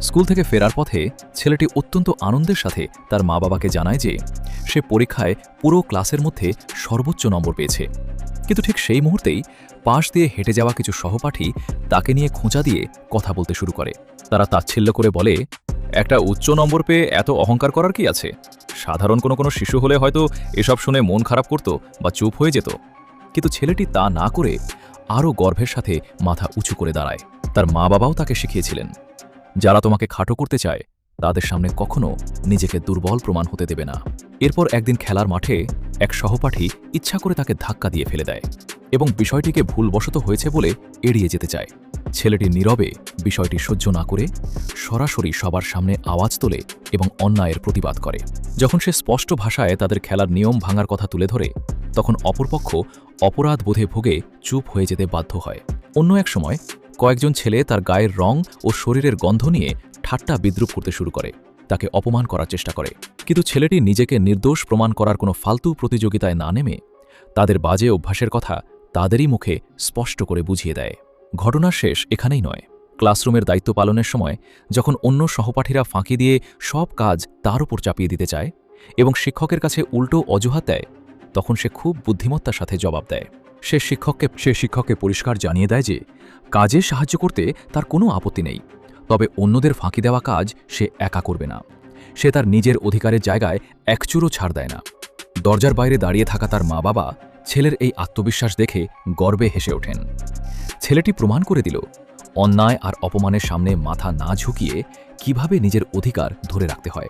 School থেকে ফেরার পথে ছেলেটি অত্যন্ত আনন্দের সাথে তার মা বাবাকে জানায় যে সে পরীক্ষায় পুরো ক্লাসের মধ্যে সর্বোচ্চ নম্বর পেয়েছে। কিন্তু ঠিক সেই মুহূর্তেই পাশ দিয়ে হেঁটে যাওয়া কিছু সহপাঠী তাকে নিয়ে খোঁচা দিয়ে কথা বলতে শুরু করে। তারা তাচ্ছিল্য করে বলে, একটা উচ্চ নম্বর পেয়ে এত অহংকার করার কি আছে? সাধারণ কোনো শিশু হলে হয়তো এসব শুনে মন খারাপ করত বা চুপ হয়ে যেত। কিন্তু ছেলেটি তা না করে আরও গর্বের সাথে মাথা উঁচু করে দাঁড়ায়। তার মা বাবাও তাকে শিখিয়েছিলেন, যারা তোমাকে খাটো করতে চায় তাদের সামনে কখনো নিজেকে দুর্বল প্রমাণ হতে দেবে না। এরপর একদিন খেলার মাঠে এক সহপাঠী ইচ্ছা করে তাকে ধাক্কা দিয়ে ফেলে দেয় এবং বিষয়টিকে ভুলবশত হয়েছে বলে এড়িয়ে যেতে চায়। ছেলেটি নীরবে বিষয়টি সহ্য না করে সরাসরি সবার সামনে আওয়াজ তোলে এবং অন্যায়ের প্রতিবাদ করে। যখন সে স্পষ্ট ভাষায় তাদের খেলার নিয়ম ভাঙার কথা তুলে ধরে, তখন অপরপক্ষ অপরাধ বোধে ভোগে চুপ হয়ে যেতে বাধ্য হয়। অন্য এক সময় কয়েকজন ছেলে তার গায়ের রং ও শরীরের গন্ধ নিয়ে ঠাট্টা বিদ্রুপ করতে শুরু করে, তাকে অপমান করার চেষ্টা করে। কিন্তু ছেলেটি নিজেকে নির্দোষ প্রমাণ করার কোনো ফালতু প্রতিযোগিতায় না নেমে তাদের বাজে অভ্যাসের কথা তাদেরই মুখে স্পষ্ট করে বুঝিয়ে দেয়। ঘটনার শেষ এখানেই নয়। ক্লাসরুমের দায়িত্ব পালনের সময় যখন অন্য সহপাঠীরা ফাঁকি দিয়ে সব কাজ তার উপর চাপিয়ে দিতে চায় এবং শিক্ষকের কাছে উল্টো অজুহাত দেয়, তখন সে খুব বুদ্ধিমত্তার সাথে জবাব দেয়। সে শিক্ষককে পরিষ্কার জানিয়ে দেয় যে কাজে সাহায্য করতে তার কোনো আপত্তি নেই, তবে অন্যদের ফাঁকি দেওয়া কাজ সে একা করবে না। সে তার নিজের অধিকারের জায়গায় একচুরও ছাড় দেয় না। দরজার বাইরে দাঁড়িয়ে থাকা তার মা বাবা ছেলের এই আত্মবিশ্বাস দেখে গর্বে হেসে ওঠেন। ছেলেটি প্রমাণ করে দিল অন্যায় আর অপমানের সামনে মাথা না ঝুঁকিয়ে কিভাবে নিজের অধিকার ধরে রাখতে হয়।